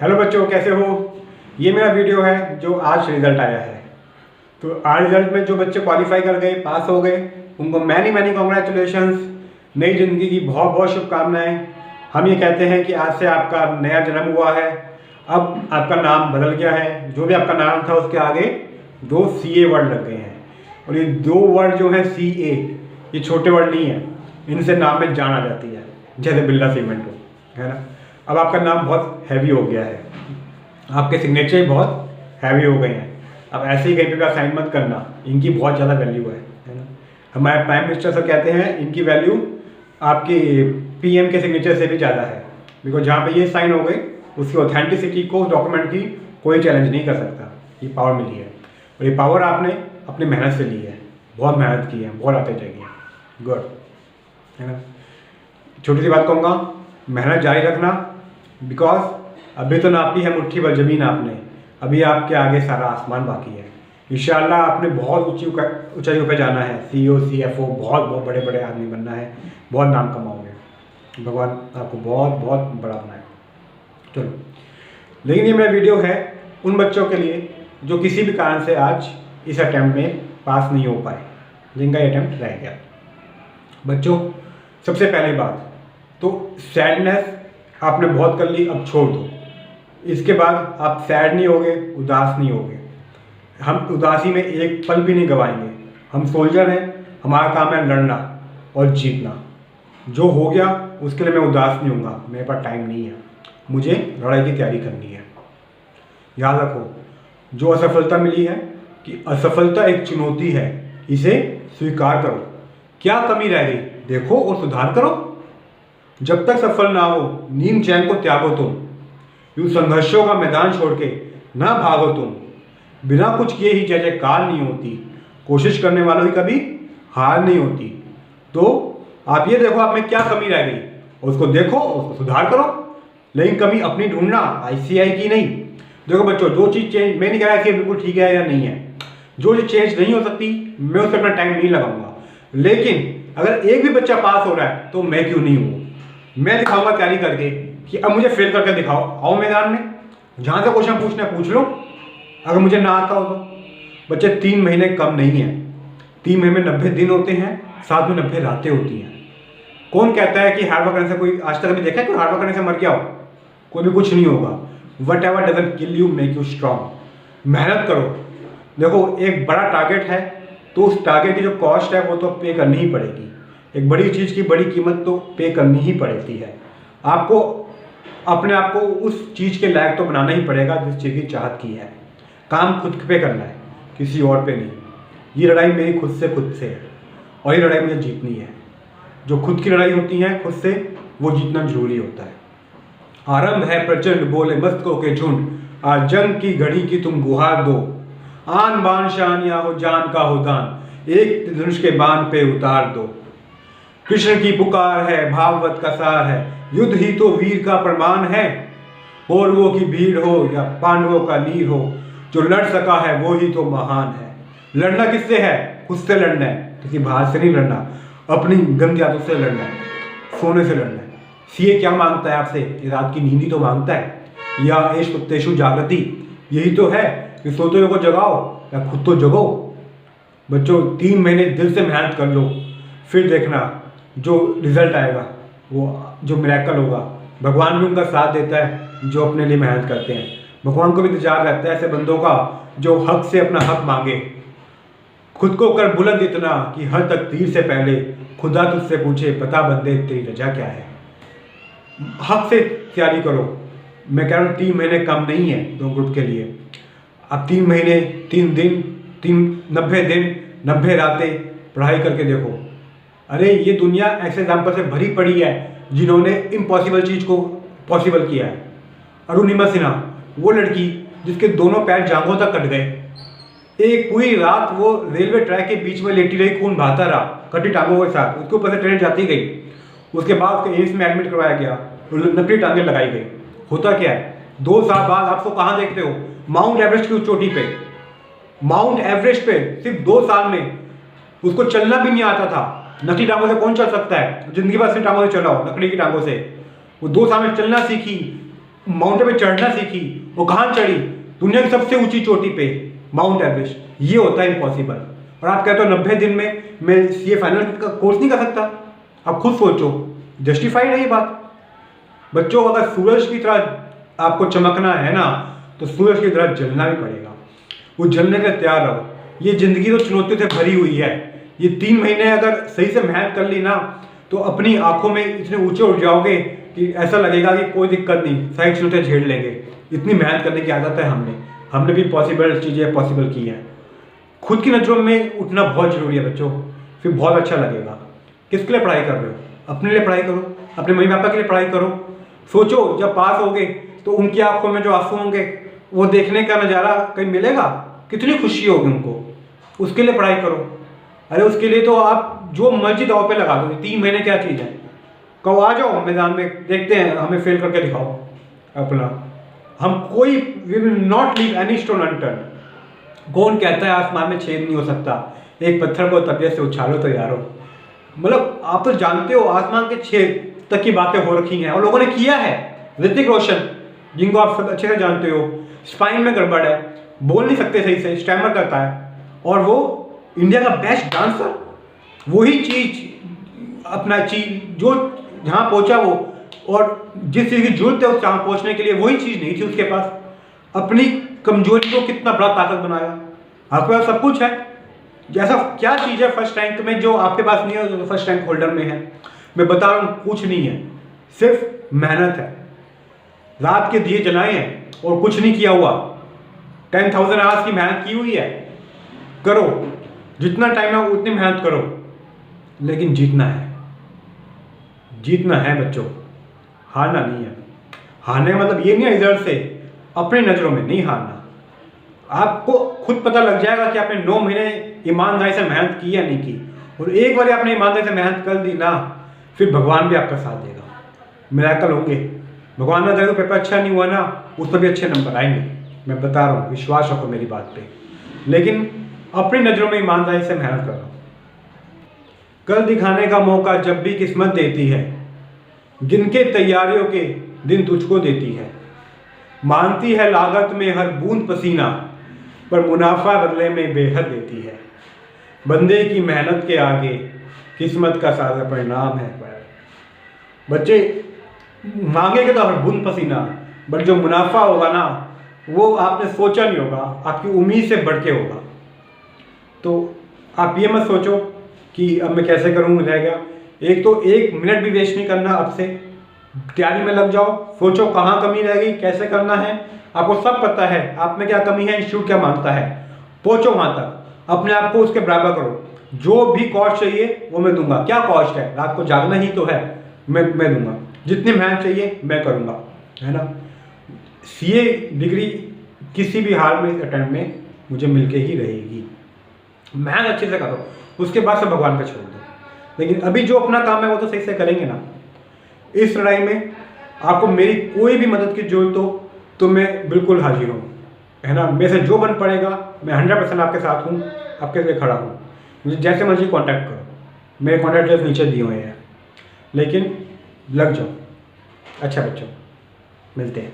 Hello बच्चों, कैसे हो। ये मेरा वीडियो है जो आज रिजल्ट आया है। तो आज रिजल्ट में जो बच्चे क्वालिफाई कर गए, पास हो गए, उनको मैनी मैनी कॉन्ग्रेचुलेशंस। नई ज़िंदगी की बहुत बहुत शुभकामनाएं। हम ये कहते हैं कि आज से आपका नया जन्म हुआ है। अब आपका नाम बदल गया है। जो भी आपका नाम था उसके आगे 2 CA वर्ड लग गए हैं। और ये 2 वर्ड जो है CA, ये छोटे वर्ड नहीं है। इनसे नाम में जान आ जाती है, जैसे बिरला सीमेंट हो, है ना। अब आपका नाम बहुत हैवी हो गया है, आपके सिग्नेचर बहुत हैवी हो गए हैं। अब ऐसे ही कहीं पे भी साइन मत करना, इनकी बहुत ज़्यादा वैल्यू है ना। हमारे प्राइम मिनिस्टर सर कहते हैं इनकी वैल्यू आपकी PM के सिग्नेचर से भी ज़्यादा है। बिकॉज जहाँ पे ये साइन हो गई, उसकी ऑथेंटिसिटी को डॉक्यूमेंट की कोई चैलेंज नहीं कर सकता। ये पावर मिली है, और ये पावर आपने अपनी मेहनत से ली है। बहुत मेहनत की है, बहुत आते जाएगी। गुड, है ना। छोटी सी बात कहूँगा, मेहनत जारी रखना। बिकॉज अभी तो नापी है मुट्ठी भर ज़मीन आपने, अभी आपके आगे सारा आसमान बाकी है। इंशाल्लाह आपने बहुत ऊंचाइयों पे जाना है। CEO CFO बहुत बहुत बड़े बड़े आदमी बनना है, बहुत नाम कमाओगे। भगवान आपको बहुत बहुत बड़ा बनाए। चलो, लेकिन ये मेरा वीडियो है उन बच्चों के लिए जो किसी भी कारण से आज इस अटैम्प्ट में पास नहीं हो पाए, जिनका अटैम्प्ट रह गया। बच्चों, सबसे पहली बात तो सैडनेस आपने बहुत कर ली, अब छोड़ दो। इसके बाद आप सैड नहीं होगे, उदास नहीं होगे। हम उदासी में एक पल भी नहीं गवाएंगे। हम सोल्जर हैं, हमारा काम है लड़ना और जीतना। जो हो गया उसके लिए मैं उदास नहीं होऊंगा, मेरे पास टाइम नहीं है, मुझे लड़ाई की तैयारी करनी है। याद रखो, जो असफलता मिली है कि असफलता एक चुनौती है, इसे स्वीकार करो। क्या कमी रह गई देखो और सुधार करो। जब तक सफल ना हो नींद चैन को त्यागो तुम। यूं संघर्षों का मैदान छोड़ के ना भागो तुम। बिना कुछ किए ही जय जयकार नहीं होती, कोशिश करने वालों की कभी हार नहीं होती। तो आप ये देखो आप में क्या कमी रह गई, उसको देखो, उसको सुधार करो। लेकिन कमी अपनी ढूंढना, ICI की नहीं। देखो बच्चों, जो चीज़ चेंज, मैं नहीं कह रहा कि बिल्कुल ठीक है या नहीं है। जो चीज़ चेंज नहीं हो सकती मैं उस पर अपना टाइम नहीं लगाऊंगा। लेकिन अगर एक भी बच्चा पास हो रहा है तो मैं क्यों नहीं हूँ। मैं दिखाऊंगा तैयारी करके कि अब मुझे फेल करके दिखाओ। आओ मैदान में, जहाँ से क्वेश्चन पूछना है पूछ लो। अगर मुझे ना आता हो तो। बच्चे 3 महीने कम नहीं है। 3 महीने में 90 दिन होते हैं, साथ में 90 रातें होती हैं। कौन कहता है कि हार्ड वर्क करने से कोई, आज तक अभी देखा है कोई हार्ड वर्क करने से मर गया हो? कोई भी कुछ नहीं होगा। What ever doesn't kill you make you strong. मेहनत करो। देखो, एक बड़ा टारगेट है तो उस टारगेट की जो कॉस्ट है वो तो पे करनी ही पड़ेगी। एक बड़ी चीज़ की बड़ी कीमत तो पे करनी ही पड़ती है। आपको अपने आप को उस चीज़ के लायक तो बनाना ही पड़ेगा जिस चीज़ की चाहत की है। काम खुद पे करना है, किसी और पे नहीं। ये लड़ाई मेरी खुद से है, और ये लड़ाई मुझे जीतनी है। जो खुद की लड़ाई होती है खुद से, वो जीतना जरूरी होता है। आरंभ है प्रचंड बोले मस्तकों के झुंड, आज जंग की घड़ी की तुम गुहार दो। आन बान शान या हो जान का हो दान, एक धनुष के बाण पे उतार दो। कृष्ण की पुकार है, भागवत का सार है, युद्ध ही तो वीर का प्रमाण है। कौरवों की भीड़ हो या पांडवों का नीर हो, जो लड़ सका है वो ही तो महान है। लड़ना किससे है? खुद से लड़ना है, किसी बाहर से नहीं लड़ना। अपनी गंदी आदत से लड़ना है, सोने से लड़ना है। CA क्या मांगता है आपसे? रात की नींद ही तो मांगता है, या एश उत्तेषु जागृति, यही तो है कि सोते हुए को जगाओ या खुद तो जगो। बच्चों, 3 महीने दिल से मेहनत कर लो, फिर देखना जो रिजल्ट आएगा, वो जो मिरेकल होगा। भगवान भी उनका साथ देता है जो अपने लिए मेहनत करते हैं। भगवान को भी इंतजार रहता है ऐसे बंदों का जो हक से अपना हक मांगे। खुद को कर बुलंद इतना कि हर तकदीर से पहले खुदा तुझसे पूछे, बता बंदे तेरी रजा क्या है। हक से तैयारी करो। मैं कह रहा हूँ 3 महीने कम नहीं है 2 ग्रुप के लिए। अब 3 महीने 3 दिन 90 दिन 90 रातें पढ़ाई करके देखो। अरे ये दुनिया ऐसे एग्जाम्पल से भरी पड़ी है जिन्होंने इम्पॉसिबल चीज़ को पॉसिबल किया है। अरुणिमा सिन्हा, वो लड़की जिसके दोनों पैर जांघों तक कट गए, एक पूरी रात वो रेलवे ट्रैक के बीच में लेटी रही, खून बहाता रहा कटी टांगों के साथ। उसके ऊपर से ट्रेन जाती गई, उसके बाद उसको एम्स में एडमिट करवाया गया, नकली टांगें लगाई गई। होता क्या है, 2 साल बाद आपको कहाँ देखते हो? माउंट एवरेस्ट की उस चोटी पे, माउंट एवरेस्ट पे सिर्फ 2 साल में उसको चलना भी नहीं आता था। नकली टांगों से कौन चल सकता है? जिंदगी भर सिर्फ टांगों से चला हो, लकड़ी की टांगों से। वो 2 साल में चलना सीखी, माउंटेन पे चढ़ना सीखी, वो कहाँ चढ़ी? दुनिया की सबसे ऊंची चोटी पे, माउंट एवरेस्ट। ये होता है इम्पॉसिबल। और आप कहते हो 90 दिन में मैं ये फाइनल का कोर्स नहीं कर सकता। आप खुद सोचो, जस्टिफाइड है ये बात? बच्चों, अगर सूरज की तरह आपको चमकना है ना, तो सूरज की तरह जलना भी पड़ेगा। वो जलने के लिए तैयार रहो। ये ज़िंदगी तो चुनौतियों से भरी हुई है। ये 3 महीने अगर सही से मेहनत कर ली ना, तो अपनी आंखों में इतने ऊंचे उठ जाओगे कि ऐसा लगेगा कि कोई दिक्कत नहीं, सारी चुनौतियाँ झेल लेंगे। इतनी मेहनत करने की आदत है हमने भी पॉसिबल चीज़ें पॉसिबल की हैं। खुद की नज़रों में उठना बहुत ज़रूरी है बच्चों, फिर बहुत अच्छा लगेगा। किसके लिए पढ़ाई कर रहे हो? अपने लिए पढ़ाई करो, अपने मम्मी पापा के लिए पढ़ाई करो। सोचो, जब पास होगे तो उनकी आंखों में जो आंसू होंगे, वो देखने का नज़ारा कहीं मिलेगा? कितनी खुशी होगी उनको। उसके लिए पढ़ाई करो। अरे उसके लिए तो आप जो मर्जी दाव पे लगा दो। 3 महीने क्या चीज़ है? कहो आ जाओ मैदान में, देखते हैं, हमें फेल करके दिखाओ अपना। हम कोई we will not leave any stone unturn. कौन कहता है आसमान में छेद नहीं हो सकता? एक पत्थर को तबीयत से उछालो तो यारो। मतलब आप तो जानते हो आसमान के छेद तक की बातें हो रखी हैं और लोगों ने किया है। ऋतिक रोशन, जिनको आप सब अच्छे से जानते हो, स्पाइन में गड़बड़ है, बोल नहीं सकते सही से, स्टैमर करता है, और वो इंडिया का बेस्ट डांसर। वही चीज़ अपना चीज जो जहाँ पहुँचा वो, और जिस चीज़ की जरूरत है उस जहाँ पहुँचने के लिए, वही चीज़ नहीं थी उसके पास। अपनी कमजोरी को कितना बड़ा ताकत बनाया। आपके पास सब कुछ है। जैसा क्या चीज़ है फर्स्ट रैंक में जो आपके पास नहीं है, जो फर्स्ट रैंक होल्डर में है? मैं बता रहा हूँ, कुछ नहीं है, सिर्फ मेहनत है। रात के दिए जलाए हैं और कुछ नहीं किया हुआ। 10,000 आवर्स की मेहनत की हुई है। करो, जितना टाइम है उतनी मेहनत करो, लेकिन जीतना है। जीतना है बच्चों, हारना नहीं है। हारने मतलब ये नहीं है रिजल्ट से, अपनी नज़रों में नहीं हारना। आपको खुद पता लग जाएगा कि आपने 9 महीने ईमानदारी से मेहनत की या नहीं की। और एक बार आपने ईमानदारी से मेहनत कर दी ना, फिर भगवान भी आपका साथ देगा। मिराकल होंगे। भगवान ने देखो पेपर अच्छा नहीं हुआ ना, उस पर भी अच्छे नंबर आएंगे। मैं बता रहा हूँ, विश्वास रखो मेरी बात पे। लेकिन अपनी नज़रों में ईमानदारी से मेहनत करो। कल दिखाने का मौका जब भी किस्मत देती है, गिनके तैयारियों के दिन तुझको देती है। मानती है लागत में हर बूंद पसीना, पर मुनाफा बदले में बेहद देती है। बंदे की मेहनत के आगे किस्मत का सारा परिणाम है। बच्चे मांगेंगे तो हर बूंद पसीना, बट जो मुनाफा होगा ना, वो आपने सोचा नहीं होगा, आपकी उम्मीद से बढ़ के होगा। तो आप ये मत सोचो कि अब मैं कैसे करूँ, रह गया। एक तो 1 मिनट भी वेस्ट नहीं करना। अब से तैयारी में लग जाओ, सोचो कहाँ कमी रह गई, कैसे करना है। आपको सब पता है आप में क्या कमी है, इंस्टीट्यूट क्या मांगता है, पहुँचो वहाँ तक। अपने आप को उसके बराबर करो। जो भी कॉस्ट चाहिए वो मैं दूंगा। क्या कॉस्ट है? रात को जागना ही तो है, मैं दूंगा। जितनी मेहनत चाहिए मैं करूँगा, है ना। सीए डिग्री किसी भी हाल में अटेम्प्ट में मुझे मिलके ही रहेगी। मेहनत अच्छे से करो, उसके बाद सब भगवान पे छोड़ दो। लेकिन अभी जो अपना काम है वो तो सही से करेंगे ना। इस लड़ाई में आपको मेरी कोई भी मदद की जरूरत हो तो मैं बिल्कुल हाजिर हूँ, है ना। मेरे से जो बन पड़ेगा मैं 100% आपके साथ हूँ, आपके लिए खड़ा हूँ। मुझे जैसे मर्जी कांटेक्ट करो, मेरे कॉन्टैक्ट डिटेल्स नीचे दिए हुए हैं। लेकिन लग जाओ। अच्छा बच्चों, मिलते हैं।